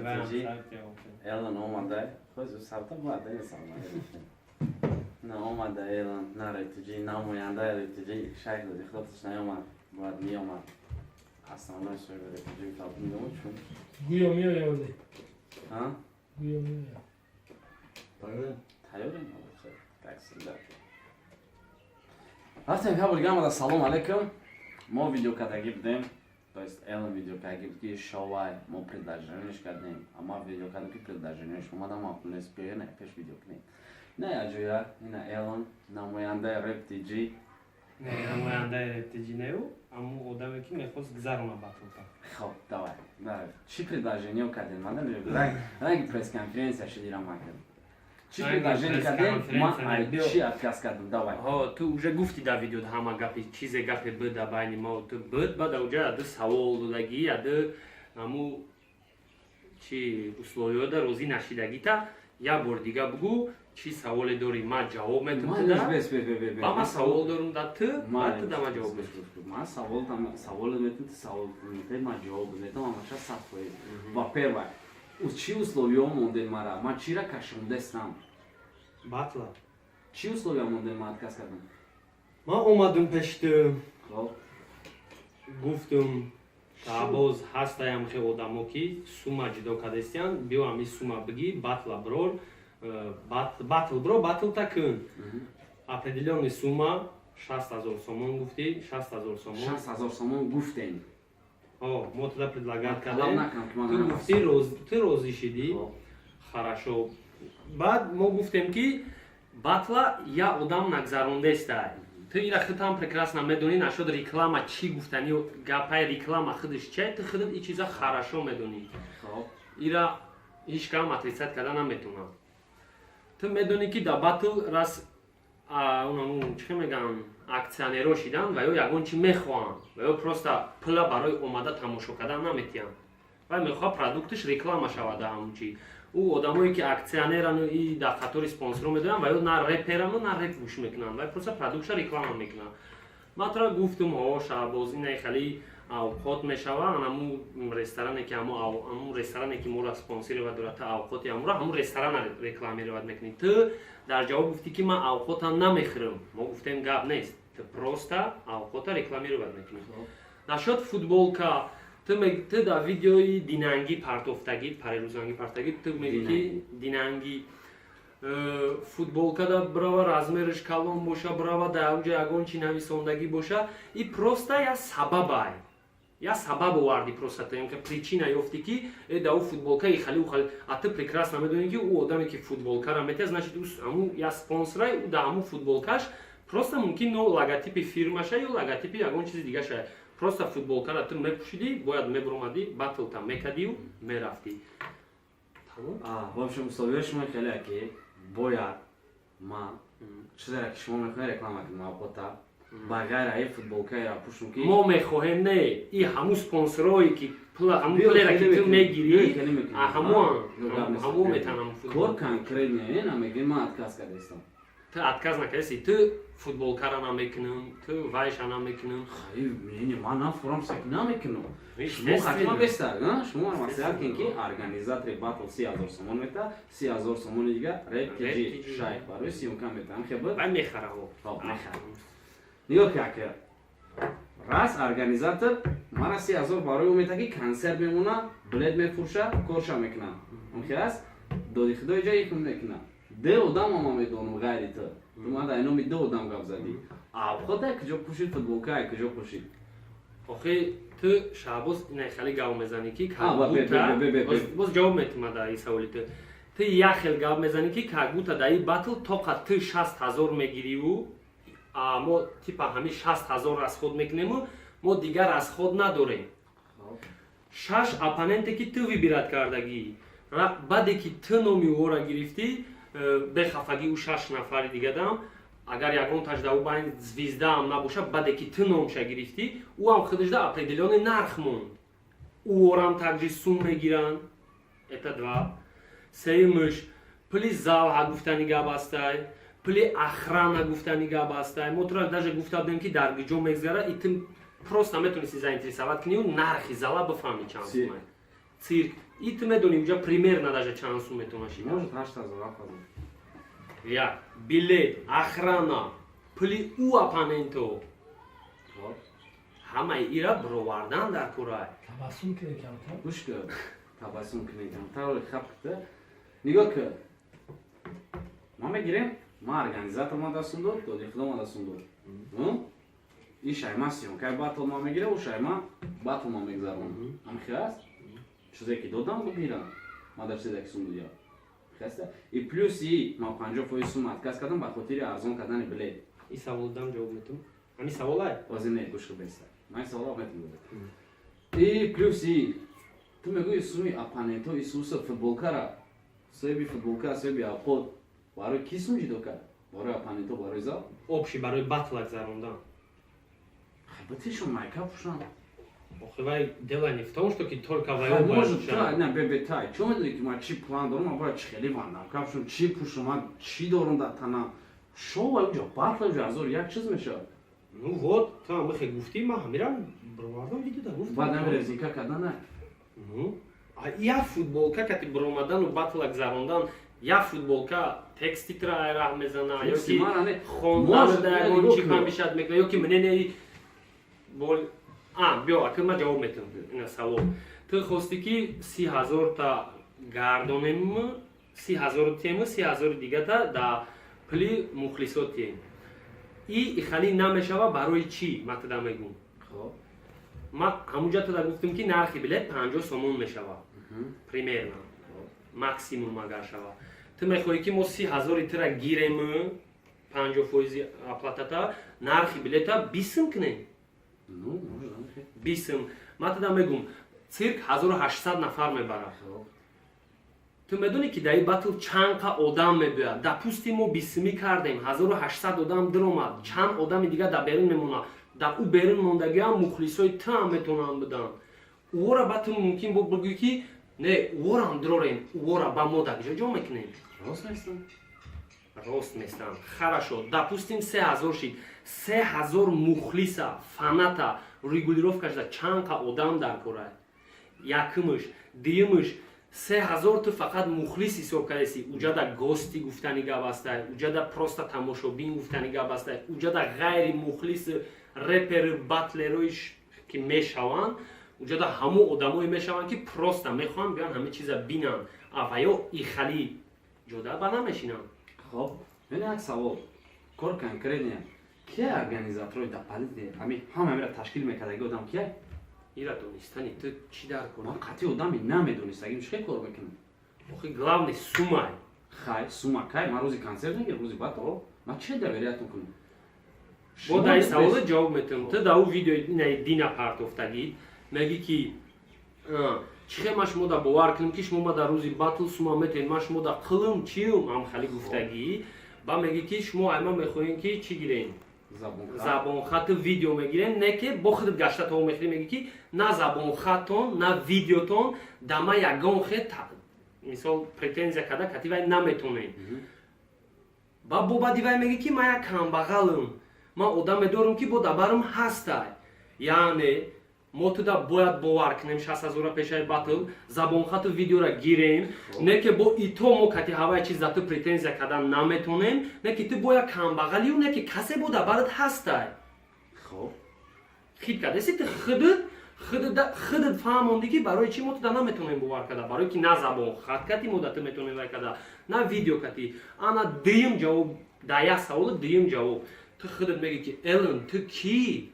FTG, ela não manda, coisa, sabe, tá boa, daí essa não manda ela na FTG, não me anda FTG, şarkı da dikkat ne ama bu ad niye ama aslında söyle FTG kaldı ne olmuş? Guyamıyor ya öyle. Ha? Guyamıyor ya. Tayo ne olacak? Taksida. Artık kabul gelmeden salam aleyküm. Mo video kada gibdim. То есть Ellen video kada gibdi şovay mo предложениеш kadem. Ama video kada ki предложениеш mo da mo ne speye ne peş video kne. Ne acıya yine Ellen namuyanda RapTG. Ne namuyanda RapTG ne o? Ama o demek ki mefos gzarona batılta. Хоп, давай. Да. Чи предложение kadem manda ne? Hangi press конференция şedira makam. Чи предложение kadem ma ay чи отказ kadem давай. Ho, tu уже гуфти да видео да хама гапи чизе гапи б да байни мо tu б ба да уже ады саволдагӣ ады аму чи условиё да розӣ нашидагита я бор дига бугу чи саволе дори ма ҷавоб метам да ба ма савол дорум да ту ба ту да ма ҷавоб метам ма савол метам савол метам ма ҷавоб метам ама ша сафои ва первое чи условиё мондем мара ма чира кашондестам батла чи условиё мондем ма отказ кардам ма омадум пешти хоб гуфтум табоз ҳастаям хе одамо ки сума ҷудо кардестиян биёам ин сума бигӣ батла брор батл бро батлта кун определённый сумма 6000 сомон гуфти 6000 сомон 6000 сомон гуфтем о мо туда предлагат кардем ту гуфти ту розӣ шидӣ хорошо баъд мо гуфтем ки батла я одам нагзарондестай ту ира худам прекрасно медонӣ нашуд реклама чӣ гуфтани гапаи реклама худаш чай ту худат ин чиза хорошо медонӣ ира ҳеҷ кам отрицать карда наметавонам ту медонӣ ки да батл раз чӣ мегӯям аксионеро шидан ва ё ягон чӣ мехоҳанд ва ё просто пула барои омада тамошо кардан наметиҳанд ва мехоҳад продукташ реклама шавад ҳамун чӣ ӯ одамое ки аксионерану и дар қатори спонсоро медоянд ва ё на реперану на реп гӯш мекунанд ва просто продуктша реклама мекунанд матра гуфтум ҳо шабоз ина хали авқот мешавад ҳамун ресторане ки ҳамун ресторане ки моро спонсировать дорад авқоти ҳамура ҳамун ресторана рекламировать мекунӣ ту дар ҷавоб гуфтӣ ки ман авқота намехӯрам мо гуфтем гап нест ту просто авқота рекламировать мекунӣ нашуд футболка ту дар видеои динангӣ партофтагӣ парерӯзангӣ партагӣ ту мегӯӣ ки динангӣ футболкада брава размераш калон боша брава дар онҷа ягон чӣ нависондагӣ боша и просто я сабабай я сабаб овардӣ просто ка причина ёфтӣ ки да ӯ футболка и хали а ту прекрасно медонӣ ки ӯ одаме ки футболкара метиҳад значит ҳамун я спонсорай ӯ да ҳамун футболкаш просто мумкин но логотипи фирмаша ё логотипи ягон чизи дигаша просто футболкара ту мепӯшидӣ бояд мебуромадӣ батлта мекардию мерафтӣ в общем условия шумо хеле ки бояд ма чизеро ки шумо мехоҳед реклама кунем авқота ба ғайр аи футболкаеро пӯшум ки мо мехоҳем не и ҳамун спонсорое ки ҳамун пулеро ки ту мегирӣ ҳамун метавонам кор конкретне намегӯем ман отказ кардастам ту отказ накардасӣ ту футболкара намекунам ту вайша намекунам ман нафурамса ки намекунам шумо ҳатма бестар шумо маслиҳат кунед ки организатори батл 3000 сомон мета 3000 сомони дига RapTG шайх барои сиёмка метавам хеб вай мехара нигоҳ ки раз организатор мара 3000 барои ӯ мета ки консерт мемона билет мефурӯша корша мекунам онхирас доди худои ҷа икм мекунам де одам ама медонам ғайри ту ма дар номи ду одам гап задӣ авқота куҷо пӯшид футболкае куҷо пӯшид охи ту шабоз ина хали гап мезанӣ ки боз ҷавоб метима дар ин саволи ту як хел гап мезанӣ ки кагута дар ин батл тоқа ту 60,000 мегириву мо типа ҳамин 60,000 расход мекунему мо дигар расход надорем 6 оппоненте ки ту вибират кардагӣ баъде ки ту номи ӯро гирифтӣ бехафагӣ ӯ 6 нафари дига дам агар ягонташ да ӯ байн звезда ҳам набоша баъде ки ту номша гирифтӣ ӯ ҳам худаш да определённый нарх монд ӯрам такҷи сум мегиранд это 2 сеюмш пули зал ҳа гуфтани гап астай пули охрана гуфтани гап астай мо тура даже гуфта будем ки дар куҷо мегзара и ту просто метавонисти заинтересоват кунӣ нархи зала бифаҳмӣ чанд сумай цирк. И ты медони уже примерно даже чанд сум метавона шида. Может 8000 апазон. Я билет, охрана, пули у апаненто. Хоб. Ҳамаи ира бировардан дар кора. Tabassum kile kamtar. گوش کن تبسم کنی کمتر ولی خب کده نگاه کن ما میگیریم ما ارگانیزاتور ما دستون داد دو دیخدا ما دستون داد این شایما سیون که باتل ما میگیره و شایما باتل ما میگذارم هم خیاست چیزی که دادم بگیرم ما در چیزی که سون دیا خیاسته ای پلوسی ما 50% سوم ادکاس کردم با خاطر ارزان کردن بلیت И саволдам ҷавоб метавонам. Ҳамин саволай? واسه نه گوش کن بیسته من این سوال میتونم ای پلوسی تو میگوی سومی اپاننتو ایسوس فوتبالکارا سوی فوتبالکار سوی اپود برای کی سومی دو کرد برای اپاننتو برای زا Общий барои батл гузарондан. البته شما مایکاپ شون Охе вай дело не в том, что ки только вай может та не бебетай чому میدونی که ما چی پلان دارم ما برای چی خیلی وانم کاپشون چی پوشم ما چی دارم در تنا شو اونجا батл вже азор یک چیز میشه Ну вот, ту ҳам хе гуфтӣ, ман ҳамирам бировардам видеода гуфтам. بعد نمیرزی که کردن نه Ну, а я футболка кати биромадану батла гузарондан, я футболка текститра раҳ мезана, ёки хондан да ягон чӣ ҳамиша мекунад, ёки менene бол биё акил ман ҷавоб метавонам ина савол. Ту хости ки 30000 та гардонем, 30000 тему, 30000 дигата да пули мухлисот тем. И хали намешава барои чӣ? Ман туда мегум. خب Ма ҳамунҷа туда гуфтам ки нархи билет 50 сомон мешава. Примерно. Максимум агар шава. Ту мехоҳӣ ки мо 30000 тира гирем 50% оплатата, нархи билета 20 сум кунем. ну может да 20 сум. Ман туда мегум цирк 1800 нафар мебарад. Ту медонӣ ки дар ин батл чанқа одам мебояд. Допустим мо 20 суми кардем, 1800 одам диромад, чанд одами дигар дар берун мемонад. Дар ӯ берун мондагиам мухлисои ту ҳам метавонанд бидан. Ӯра батл мумкин бо бигӯӣ ки не ӯрам дирорем, ӯра ба мо дар ҷо мекунем. راست نیستم Рост местам. Хорошо. Допустим 3000 шид. 3000 мухлиса, фаната, регулировка шуда чанқа одам дар кора. Якумш, дуюмш 3000 ту фақат мухлис ҳисоб кардеси. Уҷада гости гуфтани гап астай, уҷада просто тамошобин гуфтани гап астай, уҷада ғайри мухлис репери батлерои ки мешаванд, уҷада ҳамо одамое мешаванд ки просто мехоҳанд биён ҳама чиза бинанд. Аваё ихали ҷода ба намешинанд. خب من یک سوال کار کنکرینیه که ارگانیزاتوری در پلیس همین همه تشکیل میکرده آدم که ира донистани ту чӣ дар ما кунам? قطعی آدمی نمیدونستگیم چه کار بکنیم охи главный сумай. خای سوما کای ما روزی کنسرت نگیر روزی بعد ما چه довериятун کنیم бо дар ин савола ҷавоб метавонам. Ту дар ӯ видеои инаи дина партофтагӣ мегӣ ки чихе ма шумо да бовар кунем ки шумо ма дар рӯзи батл сума метавонед, ма шумо да қилм чиюм ам хали гуфтагӣ ба мегӣ ки шумо айма мехоҳем ки чӣ гирем забонхату видео мегирем, не ки бо худат гашта то мехоҳем мегӣ ки на забонхатон на видеотон да ма ягон хет мисол претензия карда кати вай наметонем. Ба бобади вай мегӣ ки ма як камбағалам, ман одаме дорам ки бо дабарам ҳастай. Яъне мо туда бояд бовар кунем 6000 пешаи батл, забонхату видеора гирем, не ки бо ито мо кати ҳавай чиз да ту претензия кардан наметонем, не ки ту бояд камбағалию, не ки касе бо дабарат ҳастай. خب хит кардеси ту худат фаҳмонди ки барои чӣ мо туда наметонем бовар карда, барои ки на забонхат кати мо да ту метонем вай карда, на видео кати. Ана дуюм ҷавоб, дар як саволи дуюм ҷавоб. Ту худат мегӣ ки Элен ту кӣ?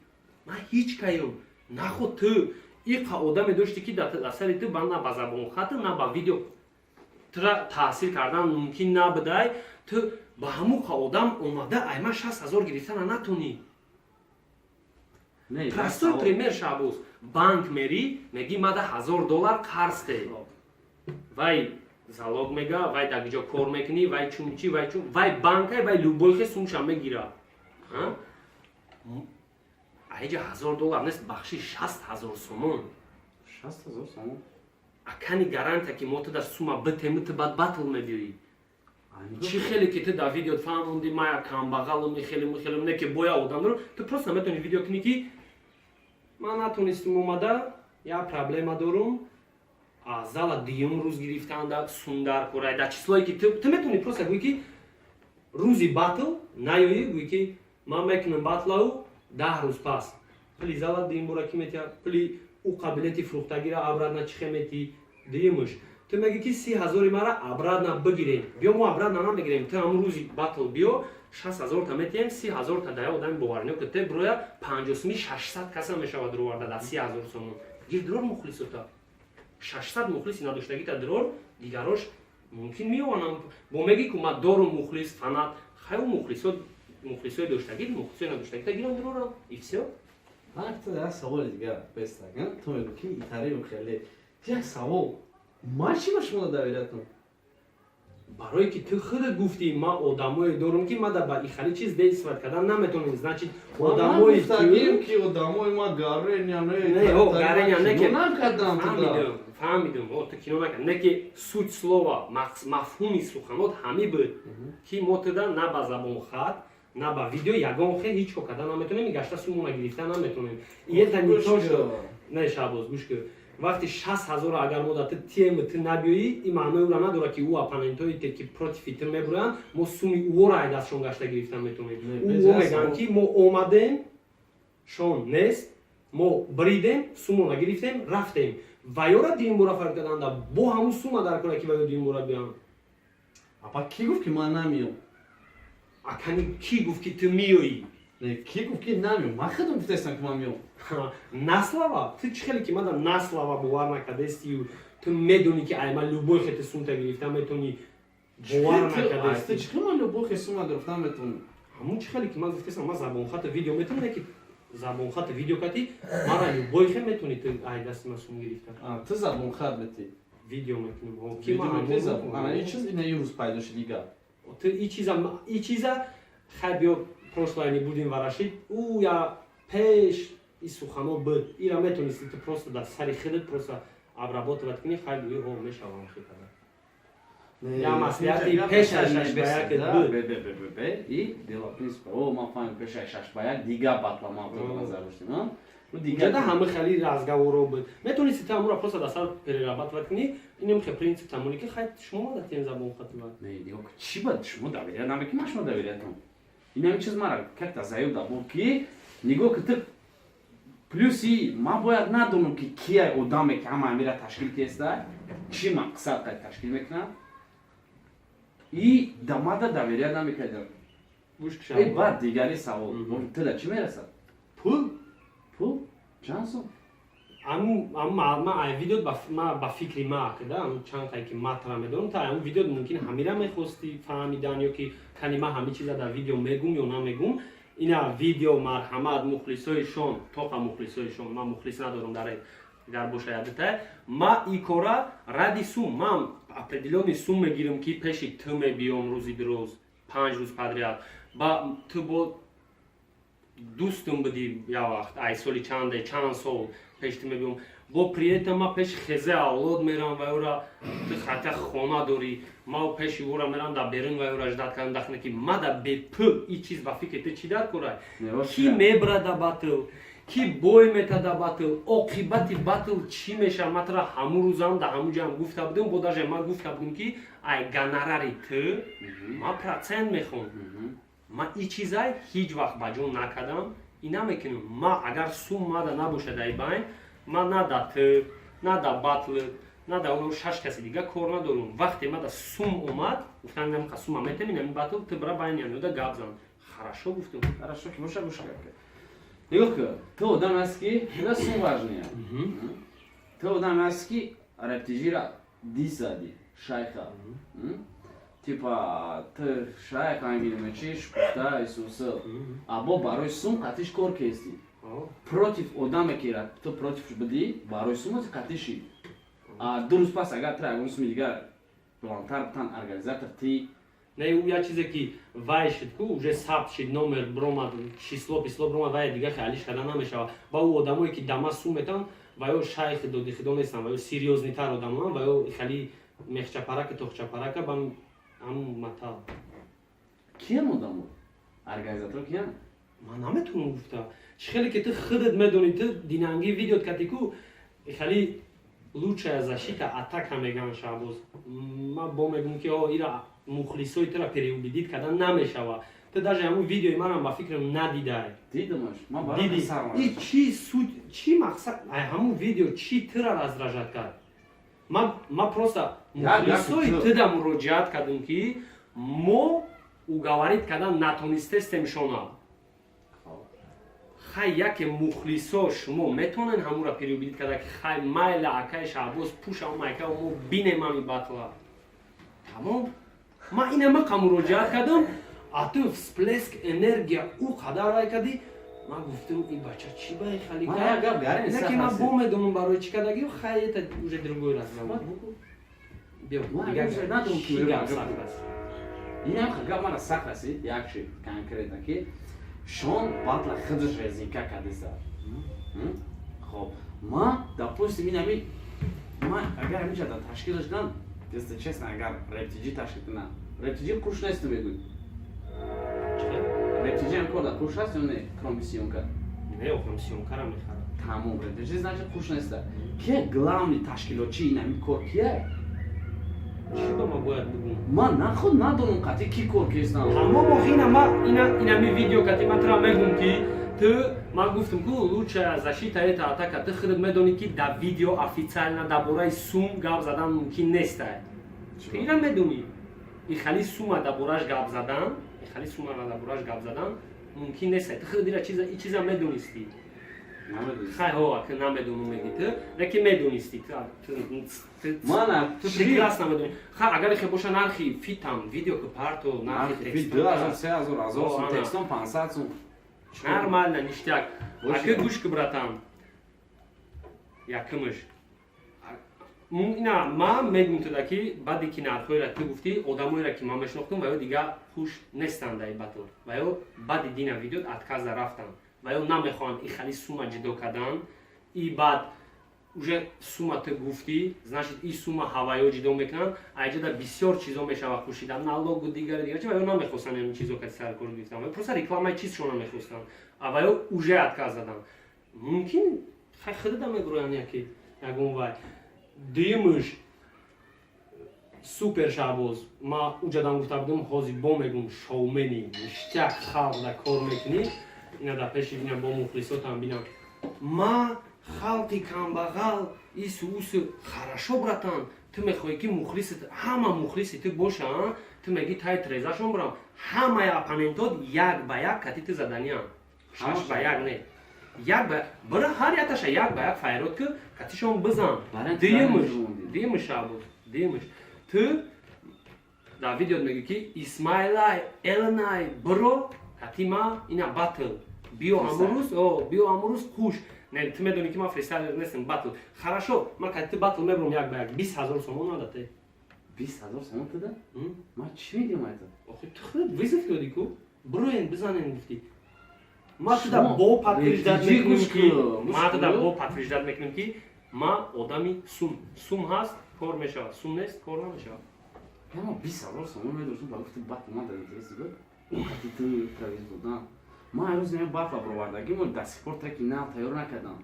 Ман ҳеҷ каём. Нахо ту иқа одаме дошти ки дар асари ту на ба забонхату на ба видео тура таъсир кардан мумкин набудай, ту ба ҳамуқа одам омада айма 6000 гирифтана натонӣ. не Простой пример Шабуз. Банк мери, меги мада $1000 қарз дей. Вай залог мега, вай дар ҷо кор мекунӣ, вай чунчи, вай чун, вай банкай, вай любойхе сумша мегира. Айҷа $1000 нест, бахши 6000 сомон. 60,000 сомон Акани гаранта ки мо ту дар сума битему ту бад батл мебиёӣ. Чӣ хеле ки ту дар видео фаҳмонди ма як камбағалам мехелем не ки боя одамро, ту просто наметавонӣ видео кунӣ ки ман натонистам омада, як проблема дорам, аз зала дуюм рӯз гирифтан да сундар курай да числое ки ту метавонӣ просто гӯӣ ки рӯзи батл наёӣ гӯӣ ки ман мекунам батлау 10 рӯз пас пили зала дуюм бора ки метия пили ӯ қабилияти фурӯхтагира обратно чихе мети дуюмуш ту меги ки 30,000 мара обратно бигирем биё мо обратно намегирем ту ҳамун рӯзи батл биё 60,000 та метиҳем 30,000 та дая одами боварниё ки те бироя 50-ми 600 каса мешавад рӯварда да 30,000 сомон гирдирор мухлисота 600 мухлиси надоштагита дирор дигарош мумкин меёванам бо меги ку ма дорум мухлис фанат хайо мухлисои доштагит мухлисои надоштагита гирам дирорам и всё я саволи дигар пестак то мегӯ ки итарию хеле як савол ман чӣ ба шумо довериятам барое ки ту худат гуфтӣ ман одамое дорум ки мада ба ихали чиз деистифода кардан наметавонем значит одамои ки одамои ма фаҳмидум ту кино накард не ки суть слова мафҳуми суханот ҳамин буд ки мо туда на ба забонхат на ба видео ягон хел ҳеч ко кардан наметавонем гашта сумона гирифта наметавонем не шабоз гӯш кӯ вақти 60,000 агар мо да ту теми ту набиёӣ ин маънои ура надорад ки ӯ оппонентои те ки против ту мебуранд мо суми ӯро ай дастшон гашта гирифта метавонем ӯ мегӯянд ки мо омадем шон нест мо бридем сумона гирифтем рафтем вайёра дуюм бора фарқ карданда бо ҳамун сума дар кора ки вайё дуюм бора биям апа ки гуфт ки ман намеём акани ки гуфт ки ту меёӣ ки гуфт ки намеём ман худам гуфтаистам ки ман меём наслава ту чӣ хеле ки мада наслава бовар накардестию ту медонӣ ки ай ман любой хети сумта гирифта метавонӣ бовар накардести чӣ хеле ман любой хети сума гирифта метавонӣ ҳамун чӣ хеле ки ман гуфтаистам ман забонхати видео метавонӣ ки забонхати видео кати мара любой хел метавонӣ ту ай дасти ман сум гирифта ту забонхат метӣ видео метавонӣ ки ман ин чиз ин рӯз пайдо шуд дигар ту и чиза хай биё прошлое не будем ворошить ӯ я пеш и суханот буд ира метавонисти ту просто дар сари худат просто обработовать кунӣ хай гӯӣ о мешавам хикада я маслиҳати пешаш 6-1 буд и дела принципа о ман фаҳмидам пешаш 6-1 дигар батла ман назар доштем дигада ҳама хели разговоро буд метавонисти ту ҳамура просто дар сар перерабатовать кунӣ инем хе принцип тамони ки хай шумо мада тем забон хатива не диё чӣ ба шумо доверият намеки ман шумо довериятам ин ҳамин чиз мара как-то заёб дабуд ки нигоҳ ки ту плюси ман бояд надонам ки кия одаме ки ҳама амира ташкил теста чӣ мақсад қай ташкил мекунад и дамада доверият намекардам баъд дигари савол туда чӣ мерасад пул чанд сом ман ай видео ба фикри ма када чанд қай ки матра медонам та ҳамун видео мумкин ҳамира мехости фаҳмидан ё ки кани ман ҳамин чиза дар видео мегум ё намегум ина видео марҳамат мухлисоишон тоқа мухлисоишон ман мухлис надорам дар боша ядита ма и кора ради сум ман определённый сум мегирам ки пеши ту мебиём рӯзи дуруз 5 рӯз подряд ба ту бо дӯстум будӣ як вақт ай соли чанд сол пеш ту мебиём бо приета ма пеши хезе авлод мерам ва ӯра ту хата хона дорӣ ма пеши ӯра мерам дар берун ва ӯра ждат кардам дахне ки ма да бепул и чиз ба фикри ту чӣ дар кора ки мебра да батл ки бой мета да батл оқибати батл чӣ меша матра ҳамун рӯзам да ҳамун ҷоям гуфта будем бо даже ман гуфта будем ки ай гонорари ту ма процент мехоҳам ма и чизай ҳеҷ вақт ба ҷон накардам и намекунам ма агар сум мада набошад ай байн ма на да ту на да батл на да 6 каси дига кор надорам вақте мада сум омад гуфтам намқа сума метаминам батл ту бра байнянода гап зан хорошо гуфтам хорошо ки боша гӯш кард нигоҳ кун ту одам ҳаст ки на сум важния ту одам ҳаст ки рептижира дисади шайха типа ту шайх ангилмечи шукуфта исуса або барои сум қатиш кор кести против одаме ки ту противш будӣ барои сум қатиши ду рӯз пас агар ту ягон суми дигар плантар бутан организатор ти не я чизе ки вай шуд ку уже сабт шуд номер бромад число писло бромад вай дига хаялиш карда намешавад ба ӯ одамое ки дама сум метан ваё шайхи додихидо нестан ваё серьёзнитар одаман ваё хали мехчапарака тохчапарака ба ҳамун матал киям одамо организатор киям ман наметавонам гуфта чӣ хеле ки ту худат медонӣ ту динанги видеот кати ку хали лучшая защита атака меган Шабоз. Ма бо мегум ки о ира мухлисои тра переубедид када намешава. Ты даже ҳамун видеои манам ба фикрам надидай. Дидимаш, ман барои сар И чи суд, чи мақсад, ай ҳамун видео чи тыра раздражат кард. Ма просто мухлисои тыда муроҷиат кардам ки мо уговорит кардам натонистестем шона. Хай яке мухлисо шумо метонен ҳамура переубедид карда ки хай майла акай Шаҳбоз пуша майка мо бинем ами батла. Тамом. Ма ина мақа муроҷиат кардам, а ту всплеск энергия у қадар рай кардӣ. Ма гуфтам и бача чи бай хали кард. Ина ки ма бо медонам барои чи кардагӣ, хай это уже другой разговор. Биё, дигар надум чи гап сахт аст. Инам гап мара сахт аст, як чи конкретно ки шон батла хидш резинка кадиса. Хоб, ма допустим инами ма агар миша да ташкилш кунам, если честно, агар рептиджи ташкил кунам, рептиджи куш нест мегӯй. Рептиджи ам кор да куш аст ё не кроме сиёмка? Не, охрам сиёмкара мехарам. Тамом, рептиджи значит куш неста. Ки главный ташкилотчи инами кор кия? Чӣ ба ма бояд бигӯм? Ман на худ надонам қатъи ки кор киснам. Тамом охина ма инами видео кати ма тра мегӯм ки ту ма гуфтам ку лучшая защита это атака. Ту худат медонӣ ки да видео официально дар бораи сум гап задан мумкин нестай. Ту ина медонӣ. И хали сума дар бораш гап задан, мумкин нестай. Ту худат ин чиза медонистӣ. Хай ҳо ки намедонам меги ту, леки медонистӣ. Ту прекрасно медонӣ. Хай агар хе боша нархи фитам, видео ки парто, нархи текстом. 2000, 3000, 1000 сум, текстом 500 сум. Нормально, ништяк. А ки гӯш ки братан. Якимаш. Ина ма мегӯм туда ки баъди ки нархҳоеро ту гуфтӣ, одамоеро ки ман мешинохтам ва ё дига хуш нестанд дар батл. Ва ё баъди дина видеот отказа рафтанд. Ва ё намехоҳанд и хали сума ҷудо кардан. И баъд уже сума ту гуфтӣ, значит и сума ҳаваё ҷудо мекунанд, айҷода бисёр чизо мешава хушида, налогу дигари чи ва ё намехостанд ин чизо ки сар кор гирифтанд. Просто рекламаи чизшона мехостанд. Ва ё уже отказ заданд. Мумкин хай худата меброянд ягон вай. Дуюмаш супер Шаҳбоз. Ма уҷадан гуфта будам, ҳозир бо мегӯм шоумени, ништяк халқда кор мекунӣ. Ина дар пеши бинам бо мухлисотам бинам. Ма халқи камбағал, ису усу, хорошо братан, ту мехоҳӣ ки мухлисит, ҳама мухлиси ту боша, ту меги тай трезашон бурам, ҳамаи оппонентот як ба як кати ту заданиям. 6 ба 1 не. Як ба бара ҳар якташа як ба як файрот ки катишон бизан. Дуюмаш Шаҳбоз, дуюмаш. Ту дар видеот мегӯӣ ки Исмаилай, Эленай, биро кати ма ина батл. Биё амрӯз хуш. Не, ту медонӣ ки ман фристайлер нестам, батл. Хорошо, ман кати ту батл мебурам як ба як. 20000 сомон нада те. 20000 сомон туда? Ма чӣ мегӯям айта? Охи ту худ визит додӣ ку? Бироен бизанен гуфтӣ. Ма туда бо подтверждат мекунем ки ма одами сум ҳаст, кор мешавад, сум нест, кор намешавад. Ама 20000 сомон медошам ба гуфти батл ман дадетесиго. Кати ту тавиз додан. Ман ҳар рӯз нами батла бировардагӣ мо до сих пор таки нав тайёр накардам.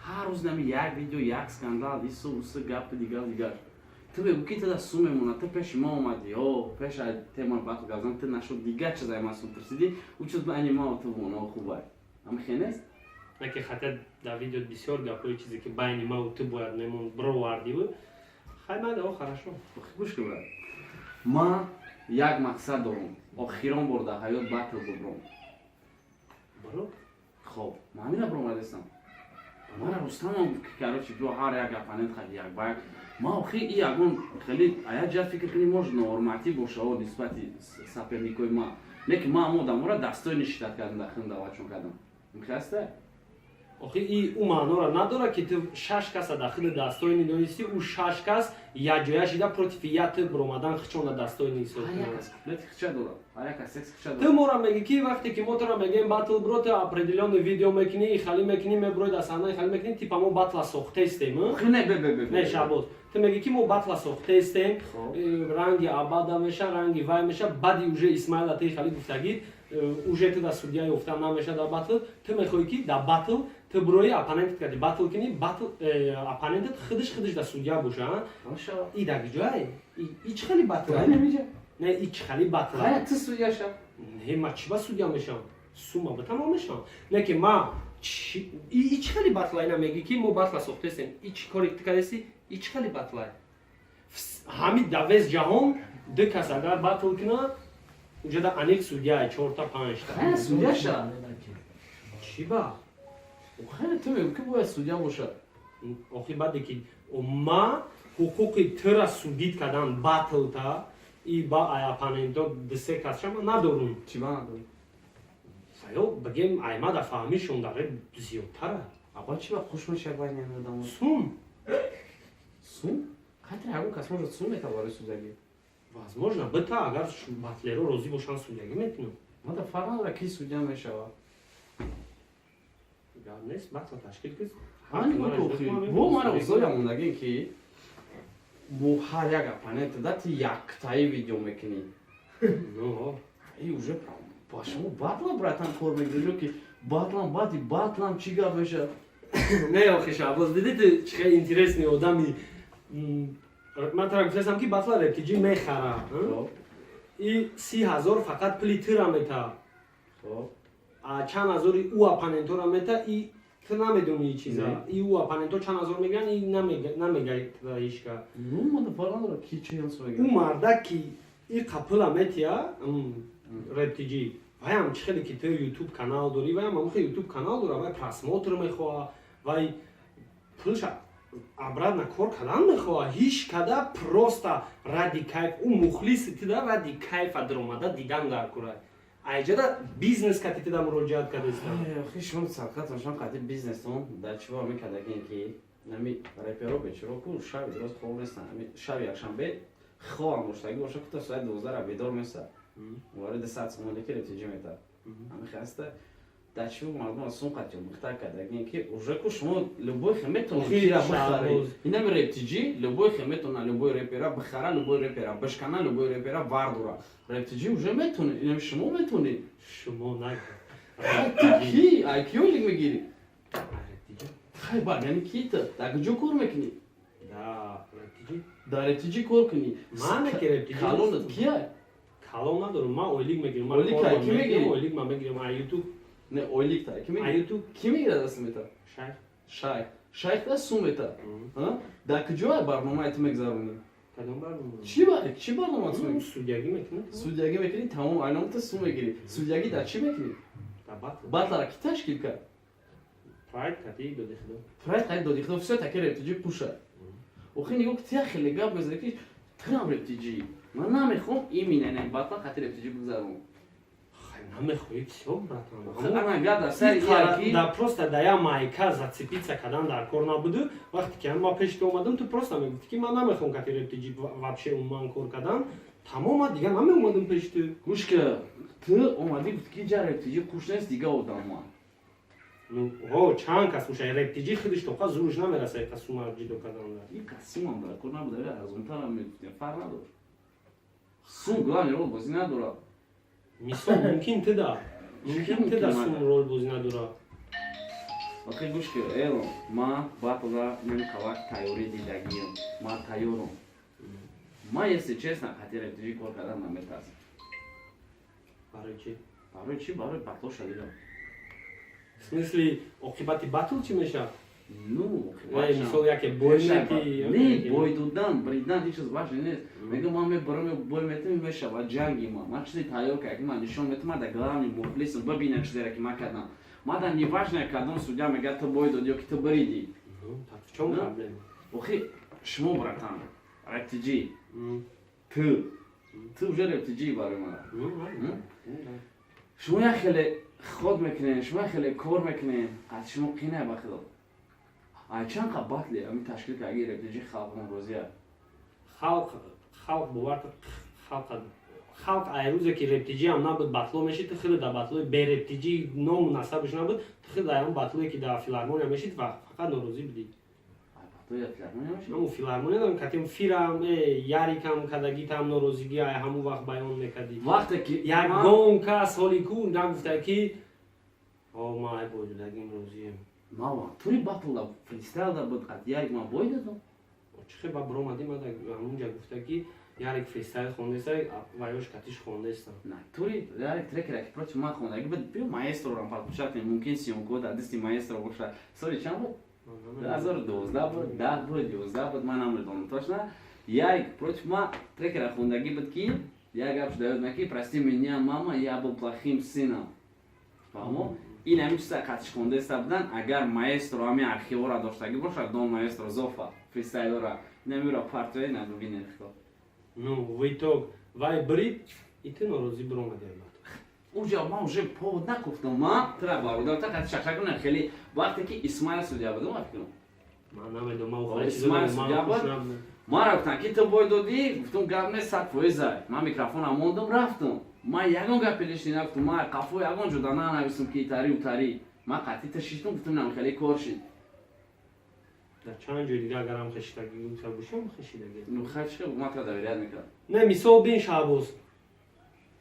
Ҳар рӯз нами як видео, як скандал, ису усу гапи дигар. Ту бегӯ ки туда сум мемонад, ту пеши ма омадӣ, ё пеша темаи батл газан ту нашуд дигар чизаи ман сум пурсидӣ, учуд байни ма ту воно хубай. Ама хе нест? Неки хатя дар видеот бисёр гапҳои чизе ки байни маву ту бояд мемонд бировардиву. Хай майда, хорошо. Гӯш ки брат. Ман як мақсад дорам. Охирон бор дар ҳаёт батл бубром. Баро? Хоб, ман ҳамина бромадистам. Мана Рустамам ки короче бё ҳар як оппонент хади як ба як. Ман охи и ягон хеле ая ҷа фикр кунӣ мож норматив боша нисбати соперникои ман. Лекин ман ҳамон дамора дастойни шиттат кардам дар хин даъватшон кардам. Мехаста? Охи и у маъноро надорад ки ту 6 каса дар хили дастойни донистӣ, у 6 кас якҷоя шида против я ту биромадан хичона дастойни ҳисоб кунад. Ту моро мегӣ ки вақте ки мо туро мегӯем батл бро, ту определённый видео мекунӣ, ихали мекунӣ, меброи дар саҳнаи хали мекунӣ, типа мо батла сохтаистем. Не Шаҳбоз. Ту мегӣ ки мо батла сохтаистем, ранги абада меша, ранги вай меша, баъди уже Исмаила ту ихали гуфтагӣ, уже ту дар судя ёфта намеша дар батл, ту мехоҳӣ ки дар батл ту бурои оппонентат кади батл кини, оппонентат хидиш да судья боша. باشه ای در کجایی؟ ای چه خیلی بطل خیلی نمیشه نه ای چه خیلی بطل خیلی تو سویا شب نه ما چی با سودیا میشم سوما به تمام میشم نه که ما ای چه خیلی بطل اینا میگی که ما بطل ساخته سیم ای چه کاری کردی ای چه خیلی بطل همین دوست جهان دو کس اگر بطل کنه اونجا دا انیک سودیا 4 تا 5 تا خیلی سویا شب چی با خیلی تو میگو که باید سویا باشه آخی بعد که ما حقوقی تر سودید کردن بطل تا ای با اپاننتو دسته کسشم ندارون چی با نداری؟ سایو بگیم ایما دا فهمیشون داره زیادتره آقا چی با خوش میشه باید نمیدم سوم سوم؟ خاطر همون کس може سوم میتواره سودگی возможно بتا اگر батлеро розӣ бошанд судягӣ метунам ما در فرق نداره کی سودیا میشه гап нест батла ташкил кис همین بو من اصول موندگی که بو هر یک اپاننت دات یک تایی ویدیو میکنی ну ای уже башмо батла братан кор мегирё ки батлам чӣ гап меша не охи шабоз дидед чӣ хеле интересни одами ман тара гуфтастам ки батла рептиҷи мехара и 30,000 фақат пули тира мета чанд ҳазори ӯ оппонентора мета и ту намедони чиза и ӯ оппоненто чанд ҳазор мегӯянд и намегӯяд ишка ну ман фарқ надора ки чӣ ҳаст ӯ марда ки и қапула метия рептиҷи ваям чӣ хеле ки ту ютуб канал дорӣ ваям ҳамохе ютуб канал дора вай просмотр мехоҳа вай пулша обратно кор кардан мехоҳа ҳиш када просто ради кайф ӯ мухлиси тида ради кайфа даромада дидан дар кора айҷада бизнес кати тида муроҷиат кардастам охи шумо сарқаташон қати бизнестон дар чӣ бор мекардагин ки нами реперо бечаро ку шаби дроз хоб нестан шаби якшанбе хоам боштагӣ боша ку то соати 12 ра бедор меса вариди 100 сомони ки рептиҷи мета ами хаста дар чӣ бор мардум аз сумқати мухтар кардагин ки уже ку шумо любой хе метонед кира бихаре инами рептиҷи любой хе метона любой репера бихара любой репера бишкана любой репера вардора рептиҷи уже метонед инами шумо метонед шумо ки ай киёлик мегирӣ хай ба яъни ки та дар куҷо кор мекунӣ дар рептиҷи кор кунӣ мане ки рептиҷи калонат кия калон надорам ман ойлик мегирам Ойлик ай ки мегирӣ ойлик ман мегирам ай ютуб не ойлик та ки мегирӣ ютуб ки мегирад даст мета шайх шайх да сум мета дар куҷо ай барномаи ту мегзаронӣ кадом барнома чӣ барнома ту мекунӣ судягӣ мекунӣ судягӣ мекунӣ тамом айномата сум мегирӣ судягӣ дар чӣ мекунӣ батлара ки ташкил кард прайд кати доди худо прайд қайд доди худо всё таки рептиҷи пуша охи нигоҳ ки тия хеле гап мезанӣ ки тунам рептиҷи ман намехоҳам иминанай батла қати рептиҷи бигзаронам намехоҳӣ кисёб братан ана гап дар сари ки да просто да я майка зацепиться кардан дар кор набуду вақте ки ма пешти омадам ту просто мегуфти ки ман намехоҳам кати рептиҷи вообще умуман кор кардан тамома дига намеомадам пеши ту гӯш ка ту омадӣ гуфти ки ҷа рептиҷи хуш нест дига одамма ну чанд кас мушай рептиҷи худиш тоқа зурш намерасад касума ҷидо кардан ин касимам дар кор набуда арзонтарам мегуфтем фарқ надор сум главни рол бозӣ надорад мисол мумкин тида сум рол бозӣ надорад охи гӯш ки эло ман батла немикавак тайёрӣ дидагиам ман тайёрам ман если честно қати рептиҷи кор кардан наметарсам барои чӣ барои чӣ барои батло шадидам в смысле оқибати батл чӣ мешавад ну мисол яке бой не бой додан бридан ҳеҷ чиз важне нест мегӯям ман мебарам бой метам мешавад ҷанги ман чизе тайёр кардам ман нишон метам ман дар главни мухлисам бибинам чизеро ки ман кардам ман дар неважное кардам судя мегӯяд ту бой додӣ ё ки ту баридӣ в чём проблема охи шумо братан рептиҷи ту уже рептиҷи барои ман шумо як хеле ход мекунед шумо хеле кор мекунед аз шумо қинай ба худо ай чанд қа батли ами ташкил кардаги рептиҷи халқон розия халқ бовар халқ ай рӯзе ки рептиҷи ам набуд батло мешид ту хеле дар батлои берептиҷи ному насабаш набуд ту хеле дар он батлое ки дар филармония мешид фақат норозӣ будӣ ҳамун филармония дорем катем фирам ярикам кадагитам норозигӣ ай ҳамун вақт баён мекардӣ вақте ки ягон кас ҳоли ку нагуфта ки ман ай бо ҷудагим розиям мава тури батлда фристайлда буд қат як ма бой дадам чӣ хеба бромади ма ҳамунҷа гуфта ки ярик фристайл хондеса ваёш катиш хондестам на тури як трекера проти ма хондаги буд биё маэстрорам подпушат мумкин сиёнко да дисти маэстро боша соли чанд буд 2012 буд 10 буд 11 буд ман намедонам точно як проти ма трекера хондаги буд ки як гап шуда ёд ки прости меня мама я был плохим сыном фаҳмо ин ҳамин чиза қатиш хондеста будан агар маэстро ҳамин архивора доштаги бошад дон маэстро зофа фристайлора намира партия набубинем хто ну в итог вай брид и ты норози бромади уҷа ман уже повод накуфтам ман тра бародар та қатиш шакшакунам хеле вақте ки исмаил судя будам афикрам ман намедонам ман исмаил судя буд мара гуфтам ки ту бой додӣ гуфтам гап не 100%. Ман микрофонам мондам рафтам ман ягон гапе лишни нафтам ман қафо ягон ҷода нанависам ки тари утари ман қатъи ташиштам гуфтам нам хеле кор шид дар чанд ҷои дига агарам хешидаги гуфта бошам хешидаги ну хачка ман та доверият мекардам не мисол бин шабоз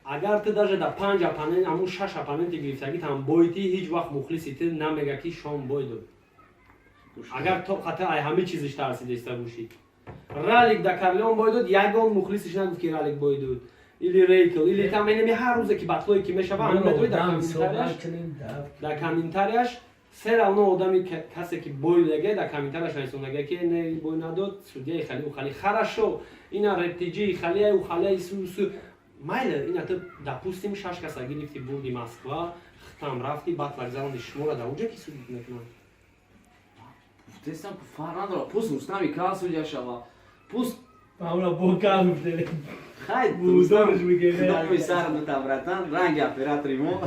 агар ту даже да 5 апонент амун 6 апоненти гирифтаги там бойти ҳеҷ вақт мухлиси ту намега ки шом бой дод агар то қата ай ҳамин чизиш тарсидеста бошӣ ралик да карлеон бой дод ягон мухлисиш нагуфт ки ралик бой дод или рейкл или там инами ҳар рӯзе ки батлое ки мешава ҳамин медои дар комментарияш се равно одами касе ки бой даге дар комментарияш расонаге ки не бой надод судяи хали ухали хорошо ина рептиҷи халияи ухалияи сусу майли ина ту допустим 6 каса гирифти бурди москва там рафти батлак зарони шумора дар уҷа ки судит мекунад гуфтестам фарқ надорад пуст рустами кал судя шава пуст Paula boca gufte. хай Будориш мегирад. худои сарду табратан ранги оператори мо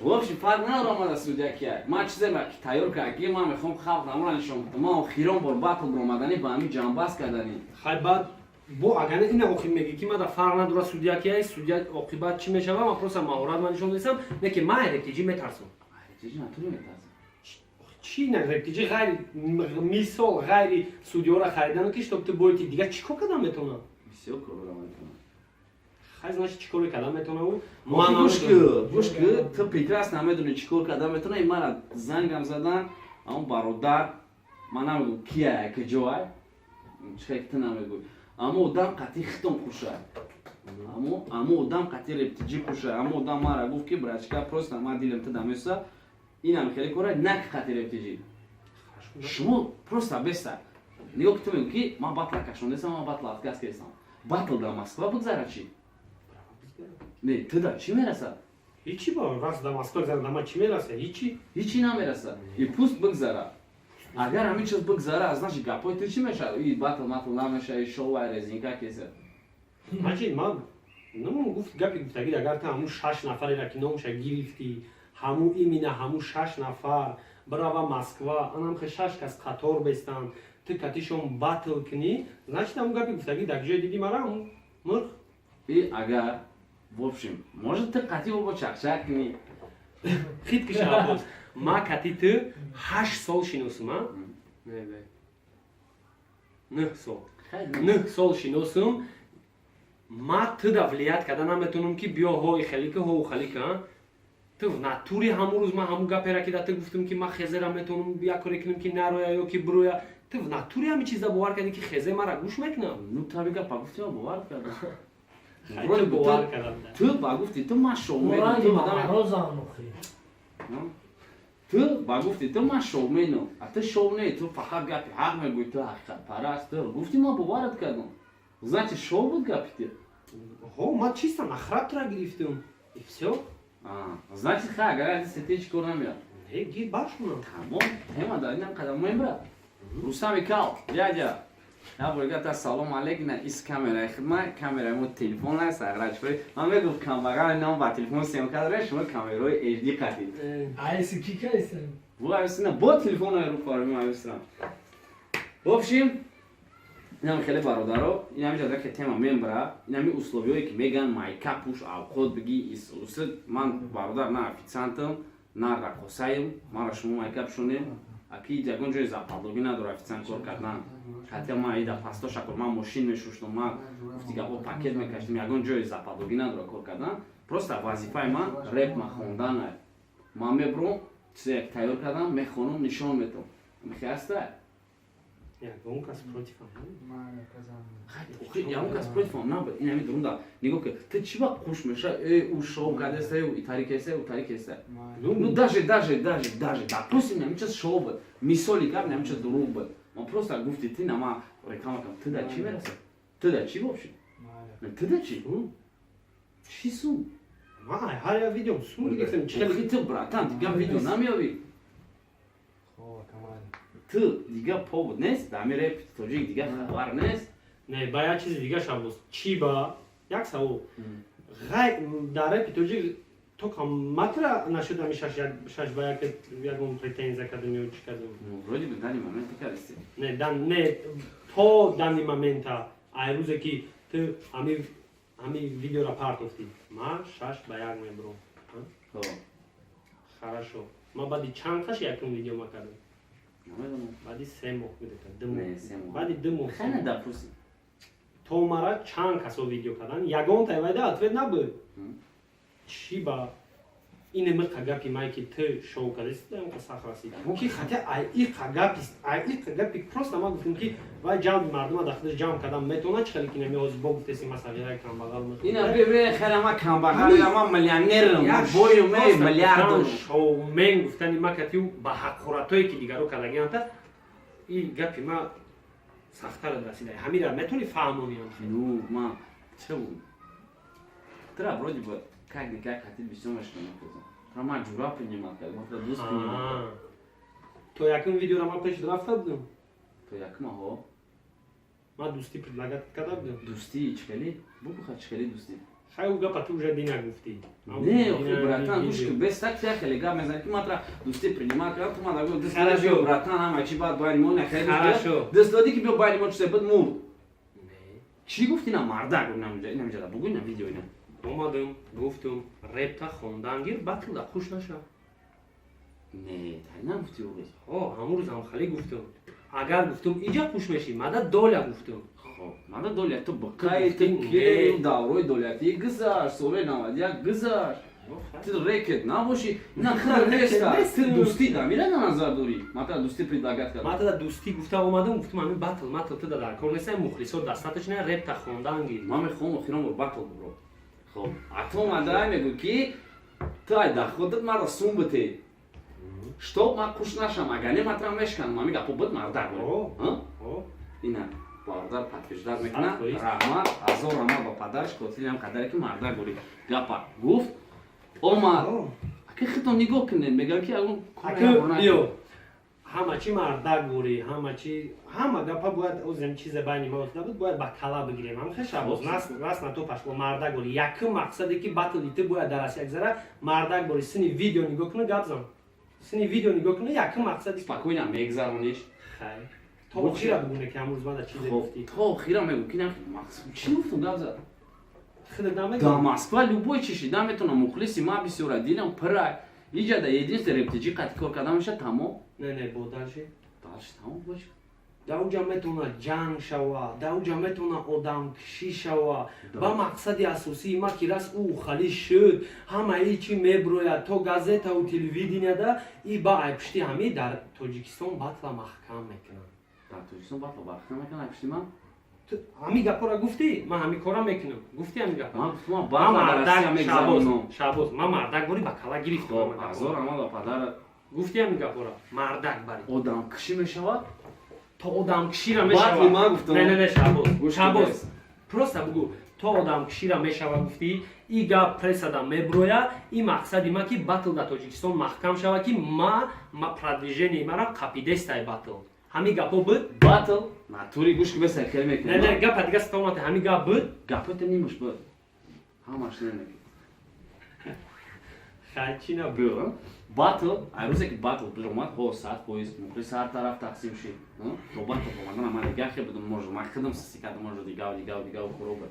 в общем фарқ надорад ман судя кия ман чизе ки тайёр кард ки ман мехоҳам халқ намура нишон кунам ман охирон бор батл омадани ба ҳамин ҷанбаст кардани хай баъд бо агар ина охир меги ки мада фарқ надорад судя кия судя оқибат чӣ мешава ман просто маҳорат ман нишон десам не ки ман рептиҷи метарсам рептиҷи натуре метарсам чӣ на рептиҷи ғайри мисол ғайри судёра харидану ки чтоб ту боити дига чӣ кор кардан метавонам бисёр кор кардан метавонам хай значит чӣ коре кардан метавонам гӯш ки ту прекрасно медони чӣ кор кардан метавонам мана зангам задан амн бародар ман намедонам кия ки ҷоай чиқа ки ту намегӯй аммо одам қатъи хитом кушад аммо одам қатъи рептиҷи кушад аммо одам мара гуфт ки брачка просто ман дилем ту дамеса инам хеле кора нак қатъи рептиҷи шумо просто беста нигоҳ ки ту мегӯ ки ман батла кашондесам ман батла отказ кардам батл дар москва бигзара чӣ не ту дар чӣ мерасад ҳичи ба раз дар москва гзара дар ман чӣ мерасад ҳичи намерасад и пуст бигзара агар ҳамин чиз бигзара значит гапҳои ту чӣ мешавад и батл матл намешавад шоуай резинка кеса ҳаҷи ман намон гуфт гапи гуфтагид агар ту ҳамун 6 нафареро ки номуша гирифтӣ ҳамун имина ҳамун 6 нафар брава москва анам хе 6 кас қатор бестанд ту катишон батл кунӣ значит ҳамун гапи гуфтагид дар ҷои диди мара мурх и агар в общем может ту қатъи бо чақчақ кунӣ хит кишабоз ма кати ту 8 сол шиносума 9 сол шиносум ма ту да влият карда наметавонам ки биё ҳои халика ҳоу халика ту в натури ҳамун рӯз ман ҳамун гапера ки да ту гуфтам ки ман хезера метавонам як коре кунам ки нароя ё ки бироя ту в натури ҳамин чиза бовар кардӣ ки хезе мара гӯш мекунам ну таби гапа гуфти ман бовар кардам ту бовар кардам ту ба гуфти ту ман шоуменам ту ба гуфти ту ман шоуменам а ту шоу не ту фақат гапи ҳақ мегӯй ту ҳақиқатпараст ту гуфти ман боварат кардам значит шоу буд гапи ту ҳо ман чиста нахратра гирифтам и всё значит хай агар ази ти чӣ кор намеяд гир башунам тамом тема дар инам қадам мемра рустами кал дядя наборгата салом алейкум на ис камераи хидмат камераи мо телефон аст аграчфои ман мегуфт камбағал инам ба телефон съемка дорем шумо камераи HD қатид Айси ки кайсан? вайсина бо телефонаи рӯкори мависрам в общем инам хеле бародаро инами ҷода ки тема мембра инами условиҳое ки меган майкапуш авқот биги исуси ман бародар на официантам на рақосаем мара шумо майкап шунем аки ягон ҷои запалдогӣ надора официант кор кардан ҳатто ман ида пасто шакор ман мошин мешуштам ман гуфти гапо пакет мекаштам ягон ҷои запалдогӣ надора кор кардан просто вазифаи ман реп ма хондан ман мебурам چیزی یک تیار کردم میخونم نشان میدم میخواسته ягон кас против خیلی اون کس پروت فهم نه این همین دروندا نگاه که تو چی وقت خوش میشه او شو کرده سه او تاریک است او تاریک است ну даже допустим ням чиз шоу буд мисоли гап ням чиз дуруг буд мо просто гуфти ти нама реклама кам ты да чи мераса ты да чи вообще ты да чи чи сум ҳар як видео сум гирифтем чили ты братан дига видео намиёви ты дига повод нест да мере тоҷик дига хабар нест не ба як чизи дига шабус чи ба як савол гай дар репи тоҷик то каматра нашудами шаш ба як ягон претензия кардем ё чӣ кардем вроде бы дани момента кардисти не то дани момента ай рӯзе ки ту ҳами видеора партофтӣ ман шаш ба як мебурам хорошо ма баъди чанд қаш якум видео ма кардам баъди 3 моҳ баъди 2 моҳ хеле допустим то мара чанд касо видео карданд ягон тавайда ответ набуд чӣ ба ин миқа гапи май ки ту шоу кардист ка сахт расид ки хати ай иқа гапи просто ма гуфтем ки вай ҷамъи мардума дар худаш ҷамъ кардам метавонад чӣ хеле ки намеоз бо гуфтеси масавираи камбағал ина бибре хеле ма камбағал ама миллионерам боюм миллиардам шоумен гуфтани ма катиу ба ҳақоратое ки дигаро кардагианта и гапи ма сахтар расида ҳамира метавони фаҳмонӣ ну ма чӣ буд тра вроде бы как-никак хотел бисёмаш кунам тра ма ҷура принимал кард ма тра дӯст принимал то якум видеора ма пеш рафта будам то якумаҳо ма дӯстӣ предлагат карда будам дӯстӣ чикали бухуха чикали дӯстӣ хай гапа ту уже дина гуфтӣ не охи братан гӯш ки без так я хеле гап мезанӣ ки ма тра дӯстӣ принимал кардам ту ма дагӯ дӯст додӣ братан ҳама чӣ баъд байни мо нахел дӯст додӣ ки биё байни мо чизе буд мурд чӣ гуфтӣ на мардак намиҷада бугӯй на видео ина омадам гуфтум репта хондан гир батлда хуш наша не тай нагуфтӣ оғиз ҳамун рӯз ҳам хали гуфтум агар гуфтум иҷа хуш мешӣ мада доля гуфтум мада доля ту бақаи ту ки даврои долятӣ гузашт соли 91 гузашт ту рекет набошӣ ина хар неста ту дӯстӣ дамира на назар дорӣ мата дӯстӣ предлагат кардам мата дӯстӣ гуфта омадам гуфтум ҳамин батл ту дар кор нестаи мухлисот дастаточна репта хондан гир ма мехоҳам охирон бо батл бро хоб а ту омадай мегӯ ки ту ай дар худат мара сум бите штоб ма хуш нашам агар не матра мешканам ҳамин гапо буд мардак ина бародар подтверждат мекунад раҳмат ҳазор раҳмат ба падараш котилиам қадаре ки мардак бори гапа гуфт омад ака хитон нигоҳ кунед мегӯям ки ягон биё ҳама чӣ мардак бори ҳама гапа бояд озем чизе байни ма набуд бояд ба кала бигирем ҳамхел шабоз раст на то пашбо мардак бори якум мақсаде ки батли ту бояд дар асяк зара мардак бори сини видео нигоҳ кунӣ гап зан сини видео нигоҳ кунӣ якум мақсади спокойна мегзарониш хай то охира бигуне ки ҳамрӯз мада чизе гуфтӣ то охира мегӯ ки чӣ гуфтум гап зад худат до москва любой чишида метавонам мухлиси ма бисёра дилам пырак иҷада единствен рептиҷи қатъи кор карда меша тамом не бо далши тамом бош дар онҷа метавонад ҷанг шава дар онҷа метавонад одамкишӣ шава ба мақсади асосии ма ки раст ӯ хали шуд ҳамаи чӣ меброяд то газетаву телевиденияда и ба айпушти ҳами дар тоҷикистон батла маҳкам мекунанд дар тоҷикистон батла маҳкам мекунанд айпушти ман ҳами гапора гуфтӣ ман ҳами кора мекунам гуфтӣ ҳами гапа ман гуфтам батла дар россия мегзаронам шабоз ман мардак бори ба кала гирифтам ҳазор раҳмат ба падарат гуфтӣ ҳами гапора мардак бари одамкишӣ мешавад то одамкишира батли ман гуфтам не шабоз просто бугӯ то одамкишира мешава гуфтӣ и гап прессада меброяд и мақсади ма ки батл дар тоҷикистон маҳкам шава ки ма продвиженияи мара қапидестай батл ҳами гапо буд батл натури гӯш ки беса хел мекунам не гапа дига стомат ҳами гап буд гапота нимаш буд ҳамаш немек хайчи набуд батл ай рӯзе ки батл биромад ҳо саат поиз мухлис ҳар тараф тақсим шид то батл омадана ман гахе будам можа ман худам сикада можа дигав хӯроба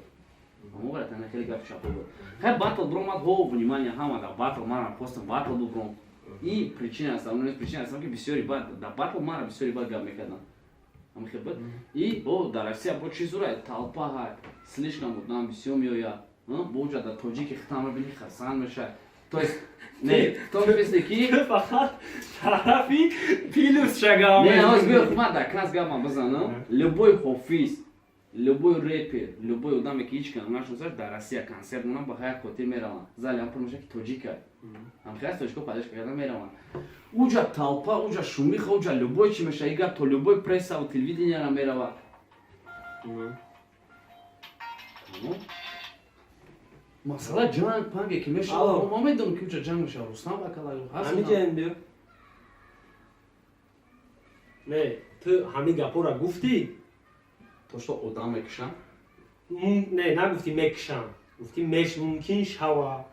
амогара тана хеле гап чапо буд хай батл биромад ҳо внимание ҳама да батл мана хостам батл бубром и причина аст причина астам ки бисёри бад да батл мара бисёри бад гап мекардам амихел буд и о дар россия бо чӣ зурай талпа ҳай слишком буд нам бисёр меояд боҷа да тоҷики хитамро бини хасан мешад То есть, не, в том смысле, ки... фақат тарафи пилусша Не, ҳоз биё хумат дар кас гапам бизанам. Любой хофиз, любой рэпер, любой одаме ки ҳеч кам нашнасаш дар Россия концерт мунам ба ҳар хотир мераванд. Зали ам пурмаша ки тоҷика. Ҳамхияс тоҷико падаш кардан мераванд. Уҷа толпа, уҷа шумиха, уҷа любой чи меша игар то любой пресса ва телевидениера меравад. Масъала ҷанг панге ки мешавад. Мо медонем ки уҷа ҷанг мешавад. Рустам Бакалаев ҳаст. ҳамиҷаем биё. Не, ту ҳами гапора гуфтӣ? То што одам мекушам? Не, нагуфтӣ мекушам. Гуфтӣ мумкин шава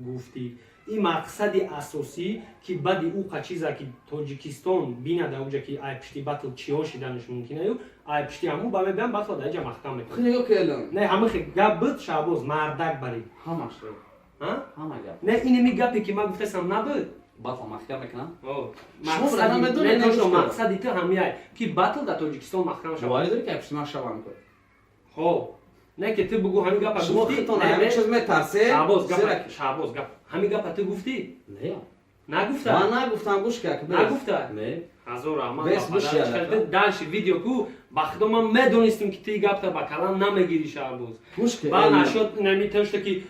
гуфтӣ. این مقصد اساسی که بعد او چیزا که تاجیکستان بینه در اونجا که ای پشتی باتل چیا شدنش ممکنه یو ای پشتی همو با میبرن باتل در اینجا محکم میکنه خیلی اوکیلم نه همه خیلی گپ بود شابوز مردک بری همش ها همه گپ نه این می گپی که ما گفتم نبود باتل محکم میکنم مقصدی تو همیه که باتل در تاجیکستان محکم شد جواری داری که پشتی ما شوام میکنه خب نه که تو بگو همین گپ شما خودتون همه چیز میترسه شابوز گپ همین گپ تو گفتی نه نگفته من نگفتم گوش که نگفته نه هزار رحمت بس گوش یاد دانش ویدیو کو بخدا ما میدونستیم که تی گپ تا با کلام نمیگیری شابوز گوش که با نشد نمیتونست که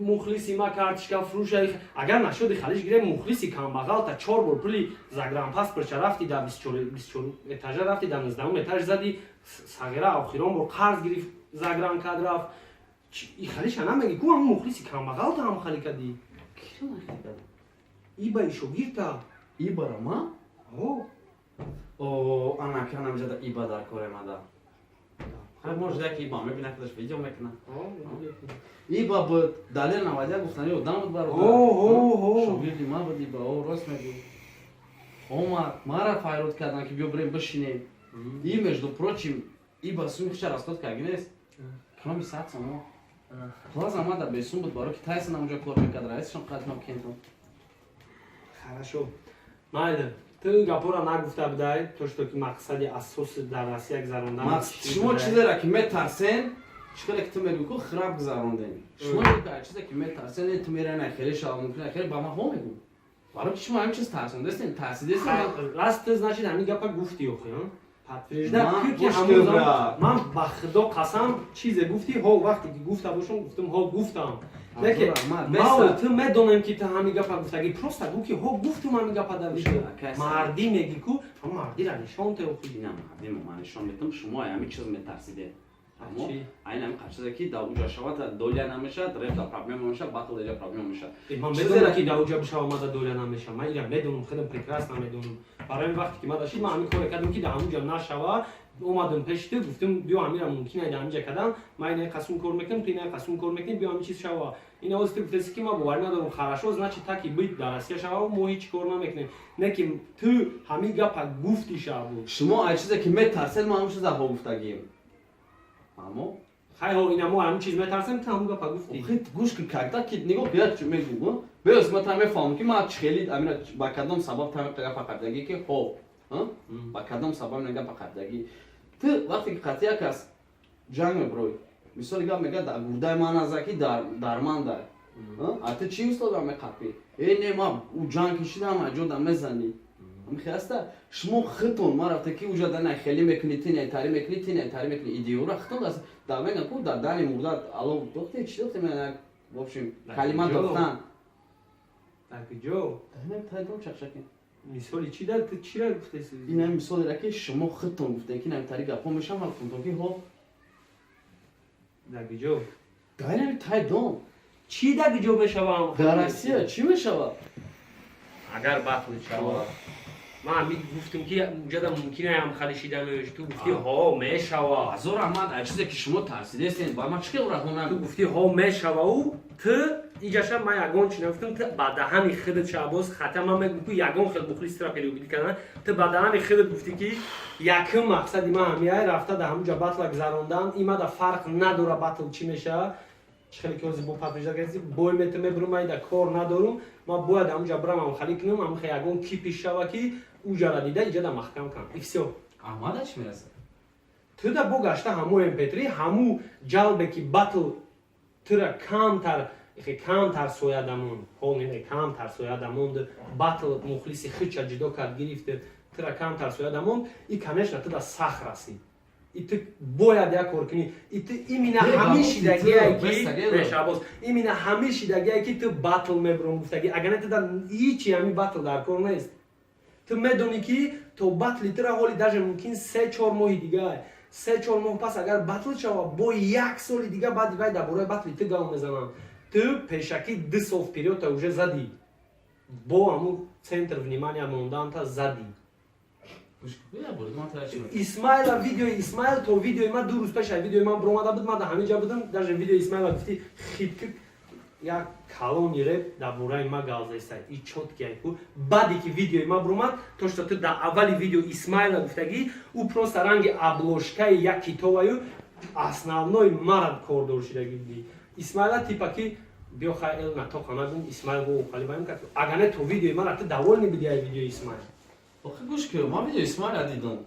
مخلصی ما کارتشکا فروش اگر نشد خلیج گیره مخلصی کم بغل تا 4 بار پولی زگرام پاس پر رفتی در 24 اتاج رفتی در 19 اتاج زدی صغیره آخرام بار قرض گرفت زگران کد رفت این خلیج نمیگی کو هم مخلصی کم بغل تا هم خلی کدی کی نخیدم ای با شوگیرتا ای برا ما او انا کنم جدا ای با در کار ما دا خب може که ای با میبینه کدش ویدیو میکنه ای با بود دلیل نوادیا گفتنی و دامد برو شوگیردی ما بودی با او راست میگو اومد ما را فایرود کردن که بیا بریم بشینیم ای между прочим ای با سومی خشر راستاد که نیست کمی ساعت سما خلاص آمد در بیسون بود برای که تایسن اونجا کار میکرد رئیسشون قدم کردم хорошо майда تو گپورا نگفته بودی تو що که مقصد اساس در روسیه گذراندن شما چیزی را که میترسین چیکار که تو میگو خراب گذراندین شما میگه چیزی که میترسین تو میره نه خیلی شما ممکنه خیلی با ما هم میگو برای که شما همین چیز ترسوندستین ترسیدستین راست значит همین گپا گفتی اوخی подтверждаю که من با خدا قسم چیز گفتی ها وقتی که گفته باشم گفتم ها گفتم لیکن ما تو میدونم که تو همین گپا گفتی просто گو که ها گفتم همین گپا داشته مردی میگی کو هم مردی را نشون تو خوبی نه مردی ما نشون میدم شما همین چیز میترسیده اما این هم قصه که داوجا شوات دولیا نمیشه رفت پرابلم میشه بعد دیگه پرابلم میشه من میدونم که داوجا بشه اومد دولیا نمیشه من اینو میدونم خیلی پرکراس نمیدونم برای وقتی که ما داشتیم من همین کار کردم که داوجا نشوا اومدم پیش تو گفتم بیا همین ممکنه داوجا کردم من این قسم کار میکنم تو این قسم کار میکنی بیا همین چیز شوا این اوست تو گفتی که ما باور ندارم хорошо значит так и быть در اسیا شوا ما هیچ کار نمیکنیم نه که تو همین گپا گفتی شوا شما هر چیزی که میترسید ما همون چیزا گفتگیم اما خیلی ها این همون همون چیز میترسم تا همون گپا گفتی خیلی گوش که کرده که نگاه بیاد چی میگو بیاس ما تمام فهم که ما خیلی امین با کدام سبب تمام گپا کردگی که خب با کدام سبب نگپا کردگی تو وقتی که قطعی کس جنگ میبروی مثال گپ میگه در گرده ما نزدیکی درمان داره آت چی است دارم میخوابی این ما او جنگ کشیدم اجازه میزنی میخواسته شما خودتون ما رفته کی وجود نه خیلی میکنید تاری میکنید ایدئو را خودتون از دامن کو در دانی مرداد الو وقتی چی وقتی من в общем کلمات گفتن так جو نه تایدون چخشکی مثالی چی داد چی را گفتی این هم مثال را که شما خودتون گفتین که نه تاری گپا میشم گفتم که ها так جو داینم تایدون چی так جو بشوام در آسیا چی میشود اگر باطل شوا ما همین گفتم که اونجا ممکنه هم خلیشیدنش تو گفتی ها میشوا هزار احمد چیزی که شما ترسیدین با ما چیکار راه تو گفتی ها میشوا او تو اینجاش ما یگان چی نگفتم تو بعد همین خودت شاباز ختم ما میگم که یگان خود مخلص را پیدا کردن تو بعد همین خودت گفتی که یکم مقصد ما همیه رفته در همونجا باطل گذراندن این ما در فرق نداره باطل چی میشه خیلی کاری با پاتریجا گرفتی بول میتونه برم من در کار ندارم ما باید همونجا برم هم خالی کنم هم خیلی کی پیش شوا کی اونجا را دیده اینجا در محکم کنم ایفسیو احمد چی میرسه تو در بگشته همو امپتری همو جلبه که باتل تو را کمتر ихе кам тарсои адамон ҳол не кам тарсои адамон батл мухлиси хича ҷудо кард гирифт тра кам тарсои адамон и конечно туда сах расид и ты бояд як кор кунӣ и ты именно ҳамишидагие ки шабоз именно ҳамишидагие ки ты батл мебурам гуфтаги агар не туда ҳичи ҳами батл дар кор нест ты медонӣ ки то батли тра ҳоли даже мумкин 3-4 моҳи дига 3-4 моҳ пас агар батл шава бо 1 соли дига баъди вай дар бораи батли ты гал мезанам ты пешаки 2 сол вперёд та уже задӣ бо ҳамун центр внимания монданта задӣ исмаила видеои исмаил то видеои ман 2 рӯз пеша видеои ман биромада буд ман дар ҳамин ҷа будам даже видеои исмаила гуфти хипки як калони реп дар бораи ман галзестай и чоткиайку баъде ки видеои ман биромад то што ту дар аввали видео исмаила гуфтагӣ ӯ просто ранги обложкаи як китобаю основной мара кордор шидагӣ будӣ исмаила типа ки биё хай эл натоқа надум исмаил го қалибаим кард агар не то видеои мара ту довольни будӣ ай видеои исмаил охи гӯш кӯ ман видеои исмаила дидам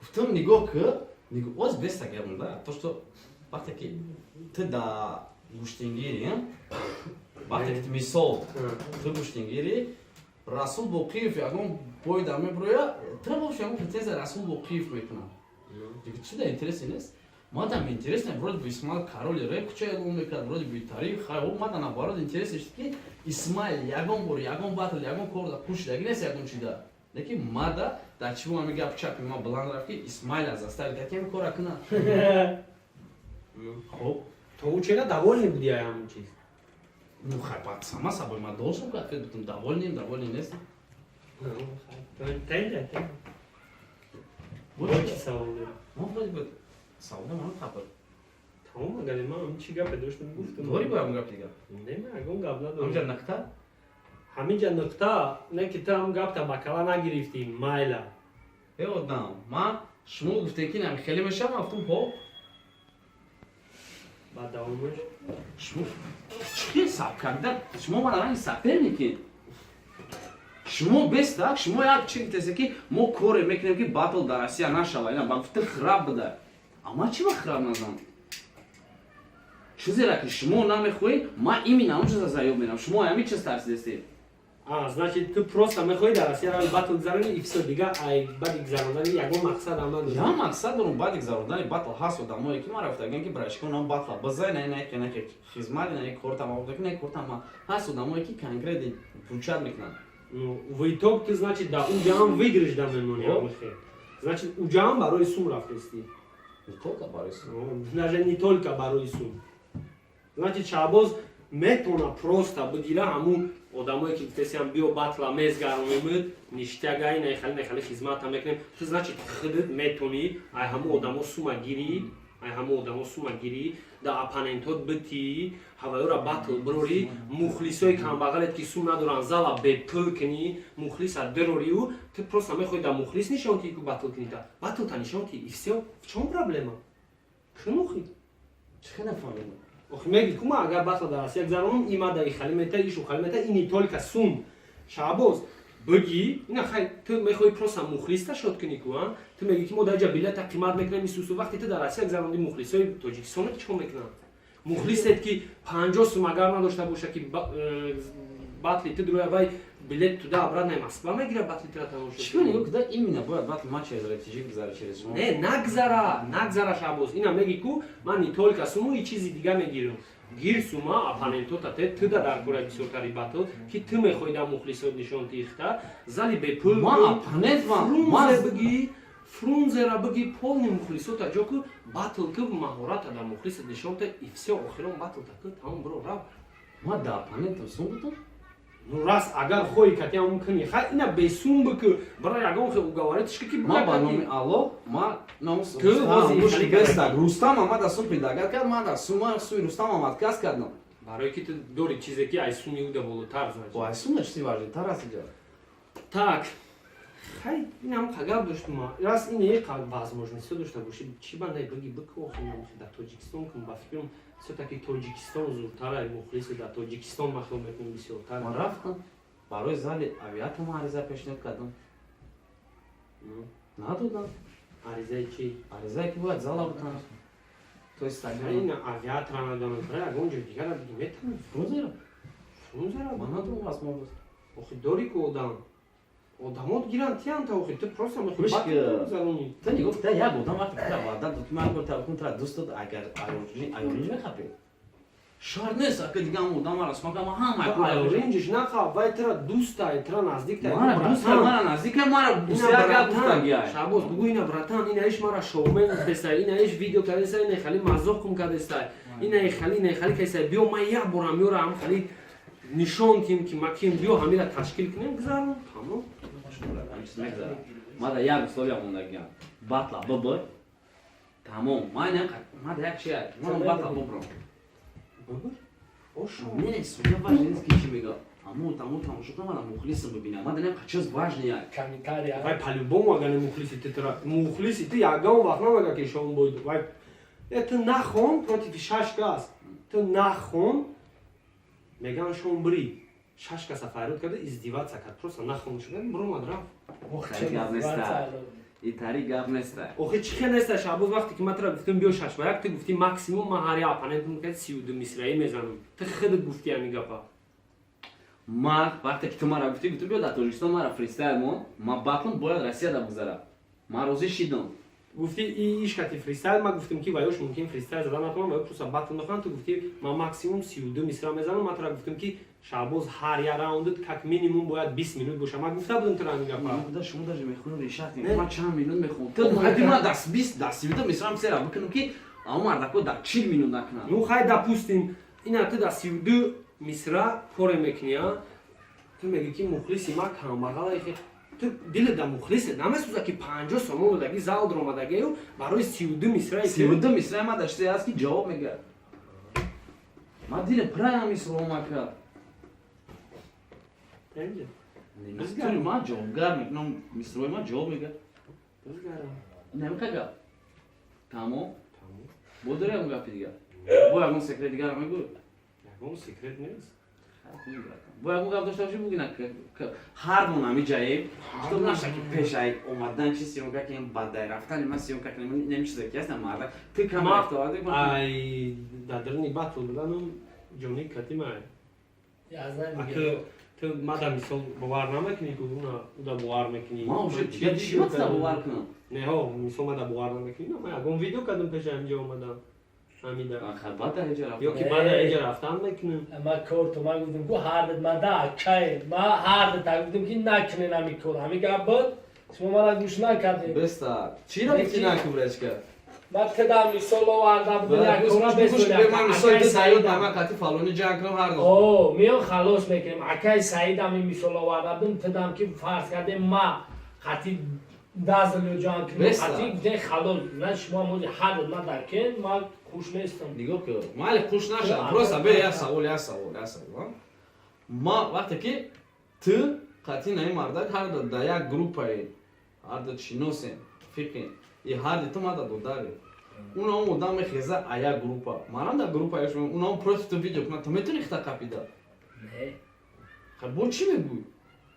гуфтам нигоҳ кӯ оз беста гапм да то што вақте ки ту да гӯштингирӣ вақте ки мисол ту гӯштингирӣ расул боқиев ягон бой дар мебироя ту бош ягон претензия расул боқиев мекунам чӣ да интереси нест ман дам интерес не вроде бы исмаил короли реп куча эълон мекард вроде бы тарих хай ман да наоборот интерес ишт ки исмаил ягон бор ягон батл ягон кор да пушидагӣ нест ягон чида лекин мада дар чӣ ҳами гап чапи ма баланд рафт ки исмаила заставид якем кора кунад хоб то чера довольни будӣ ай ҳамун чиз ну хай бад сама сабои ма должен гап бутам довольни нестам ман вроде бы савола ман хабар тамом агаре ман ҳамин чӣ гапе доштам гуфтам дори бо ягон гап дига нема ягон гап ҳамҷа надорам нақта ҳаминҷа нуқта не ки ту ҳам гапта бакала нагирифтӣ майла е одам ман шумо гуфтем ки нами хеле мешавам гуфтам ҳо баъд давомаш шумо чӣ саб кардан шумо мана ранги сафер мекин шумо бестак шумо як чӣ гуфтест ки мо коре мекунем ки батл дар россия нашава ина ба гуфта храб буда амма чӣ ба храб назам чӣ зера ки шумо намехоҳед ман именно он чиза заёб менам шумо ҳамин чиз тарсидестед значит ту просто мехоҳӣ дар россия рави батл гузаронӣ и всё дига ай баъди гузарондани ягон мақсад ам надорӣ я мақсад дорам баъди гузарондани батл ҳаст одамое ки ман рафтаган ки брашкон нам батла базай не хизмати не кортама не кортама ҳаст одамое ки конкретно пучат мекунанд ну в итог ту значит дар уҷа ҳам выигрыш да мемонӣ значит уҷа ҳам барои сум рафтестӣ не только барои сум даже не только барои сум значит шаҳбоз метавона просто бигира ҳамун одамое ки гуфтесиам биё батла мезгаронемид ништягай нехали хизмата мекунем ту значит худат метавонӣ ай ҳамун одамо сума гирӣ да оппонентот битии ҳаваёра батл бирорӣ мухлисои камбағалет ки сум надоранд зала бепул кунӣ мухлиса дирорию ту просто мехоҳӣ да мухлис нишон дии ки батл кунита батлта нишон дии и всё в чём проблема хунухи чӣ нафаҳмидам охи меги ку ман агар батла дар россия гузаронам има да и хали мета ишу хали мета и не только сум шаҳбоз биги ина хай ту мехоҳӣ просто мухлиста шод кунӣ ку ту меги ки мо дар ҷа билета қимат мекунем исусу вақте ту дар россия гузаронди мухлисои тоҷикистоно чикор мекунанд мухлисет ки 50 сум агар надошта боша ки батли ту дуроя вай билет туда обратно москва мегира батли тра тамошо чӣ нигоҳ куда именно бояд батл ма через ретижи гузара через шумо не нагзара шаҳбоз ина меги ку ман не только суму и чизи дига мегирам гир сума оппонентота те туда дар кораи бисёртари батл ки ту мехоҳӣ дар мухлисот нишон тихта зали бепул ман оппонент фрунзе биги фрунзера биги полни мухлисота ҷо ку батл ку маҳората дар мухлисот нишонта и всё охирон батлта ку тамом бро рав ман да оппонентам сум бутам ну раз агар хоҳӣ катиам кунӣ хай ина бесум бикӯ бара ягон хел уговоритишки ки ман ба номи аллоҳ ман рустам амад аз сум пидагар кард ман дар сума суи рустам амад кас кардам барое ки ту дори чизе ки ай суми уда болотар значит ай сума чизи важитар аст иҷа так хай инам қагар доштум раз ин як возможностиё дошта боши чӣ бандай биги бикӯ дар тоҷикистон кун ба фикрам все-таки тоҷикистон зуртар ай мухлиси дар тоҷикистон махлум мекунем бисёртар ман рафтам барои зали авиатам ариза пешниҳод кардам надодам аризаи чӣ аризае ки бояд зала бутам تو استادیوم این آویاتر ندارم برای اونجا دیگر دیگه میتونم فروزه فرونزه را من ندارم از ما بس آخه داری که آدمات گیرن تیان تا آخه تو پروسه میخوای خوش بات که- زنونی تو نگفت تا یک آدم وقتی که وعده داد من گفت اون طرف دوست داد اگر ایورنج بخپه شرط نیست که دیگه هم آدم راست ما هم ایورنجش نخواه وای ترا دوست تای ترا نزدیک تای ما دوست ما نزدیک ما را بسیار گفت گیا شابوس بگو اینا براتان اینا ایش مرا شومن بسای اینا ایش ویدیو کرده سای نه خالی مزاق کم کرده سای اینا خالی که سای بیو ما یا برام میورا هم خالی نشون کیم که ما کیم بیو همیلا تشکیل کنیم گذارم تمام ما دا یک سویا مونده گیا باطلا ببر تمام ما نه ما دا یک چی ما باطلا ببرم ببر اوشو نه سویا واژه نیست که چی میگه تمام شد من مخلصم ببینم ما دا نه چیز واژه نیست Камикария. вай по-любому агане мухлиси ты тра мухлиси ты ягон вақт намага ки шон буд вай это нахон против шашкас ты нахон меган шон бри шашка сафарут карда издеваться кард просто нахон шуда бромад раф این طریق گپ نیست охе чи хе неста шабуз вақте ки ма тра гуфтам биё шашбаяк ты гуфти максимум ма ҳар япанедум ки 32 мисраи мезанам ты худат гуфти ами гапа ما وقتی که تو ما را گفتی بیا در تاجیکستان ما را فریستایل ما باطن باید روسیه دا بگذارم ما روزی شیدم گفتی ایش کتی فریستایل ما گفتم که وایوش ممکن فریستایل زدن نکنم وای پروسا باتن بخوام تو گفتی ما ماکسیموم 32 میسرا میزنم ما تو گفتم که شابوز هر یا راوند کک مینیمم باید 20 minut باشه ما گفته بودم تو رامی گفت ما شما داشت میخونم ریشات ما چند minut میخونم تو حتی ما دست 20 دست 20 میسرم سر بکنم که اما مردکو در 40 minut نکنم ну хай допустим اینا تو در 32 میسرا کار میکنیا تو میگی که مخلصی ما کامبغل تو دل در مخلصه نمیسوزه که 50 سوم بودگی زال درآمدگی و برای 32 میسرا 32 میسرا ما داشته است که جواب میگه ما دیل پرایم میسرا ما کرد نمیده نمیگه ما جوابگر میکنم میسرا ما جواب میگه نمیگه تمام بودره هم گفتی دیگه باید اون سکرت دیگه رو میگو اون سیکرت نیست باید اون گفت داشته باشی بگی نه که هر دو نمی جایی تو نشه که پیش ای اومدن چی سیونگا که این بعد رفتن من سیونگا که نمیشه که هستم مرد تو کم افتاده کنم ای دادرنی باتو دادم جونی کتی ما اگه تو مادام میسون باور نمیکنی که اونا باور میکنی ما اوش دیگه چی وقت باور کنم نه ها میسون مادا باور نمیکنی نه من اون ویدیو کردم پیش اینجا اومدم همیدا آخر بعد اینجا رفتم یا که بعد اینجا رفتم میکنم اما کار تو ما گفتم کو هارد ما دا کی ما هارد تا گفتم که نکنه نمی کار همی گابد شما ما گوش نکردید بستا چی رو گفتی نکوبرش کرد ما تدا میسولو واردا بود یک کورا به من میسوید سعید ما کتی فالونی جنگ رو هر دو او میان خلاص میکنیم اکای سعید همی میسولو واردا بود تدام که فرض کرده ما خاطی دازلو جان کنیم خاطی ده خلاص نه شما موزی هارد ما درکن ما خوش نیستم دیگه که مال خوش نشد پروسا به یا سوال ما وقتی که تو قطعی نمی مردک هر در یک گروپای هر در چینوسن فکرین ای هر تو ما در دو داره اونا هم آدم خیزه آیا گروپا مارم در گروپایش اونا هم پروسا تو ویدیو کنن تو میتونی خطا کپیده نه خب با چی میگوی؟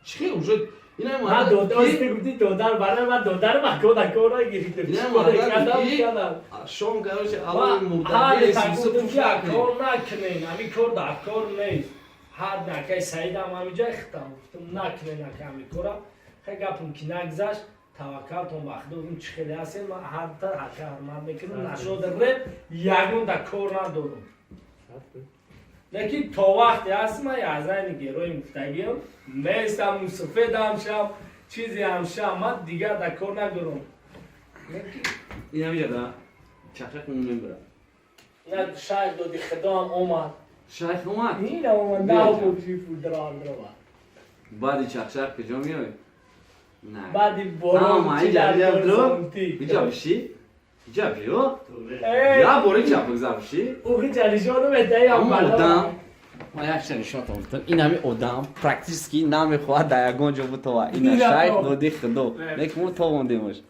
چی خیلی وجود اینا ما مردک دوستی گفتی دودار برای ما دودار ما کورا گرفته اینا مردک شام کارش الان مردک سیمسه پوشا کنیم کار نکنین همی کار در کار نیست هر نکه سعید هم همی جای ختم نکنه نکه همی کارم خیلی گپم که نگذشت توکل تون وقت دوم چی خیلی هستین ما هر تا حتی هرمان میکنم نشده رب یکون در کار ندارم لیکن تا وقتی هست ما یازده گروی مفتگیم میستم سفید هم شم چیزی هم شم ما دیگر در کار ندارم این همیشه دا چخچخ اون نمیبره نه شاید دادی خدام اومد شیخ اومد این اومد نه بودی فودران رو بعدی چخچخ کجا میای؟ نه بعدی برو تمام اینجا اینجا بشی؟ اینجا بیو؟ یا برو اینجا بگذار اوخی چلیشانو بهده یا اما بالا آدم ما یک چلیشان تا این همه آدم پرکتیسکی نمیخواد در یکان جا بود تو این شیخ دادی خدا لیکن اون تو مونده باش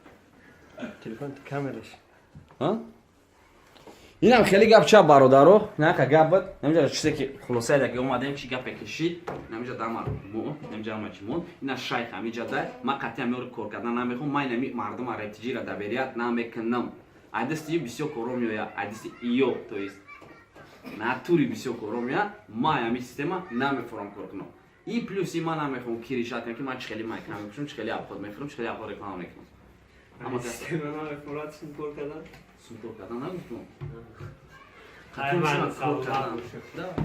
تلفن تو کاملش ها؟ این هم خیلی گپ چه برادرو نه که گپ بود نمیجا چیزی که خلاصه دیگه اومدیم چی گپ کشید نمیجا دمار مو نمیجا ما چیمون اینا شیخ همیجا ده ما قطعا میور کار کردن نمیخوام ما اینمی مردم ارتجی را دبیریت نمیکنم айдести бисёр кором меояд, айдести иё, то есть натури бисёр кором меояд, ма ҳамин система намефорам кор кунам. И плюс и ман намехоҳам ки решат кунам ки ман чӣ хеле майкна мекушам, чӣ хеле абход мехӯрам, чӣ хеле абход реклама мекунам. Ама система намефорад сункор кардан? Сункор кардан нагуфтам. Хай ман Да.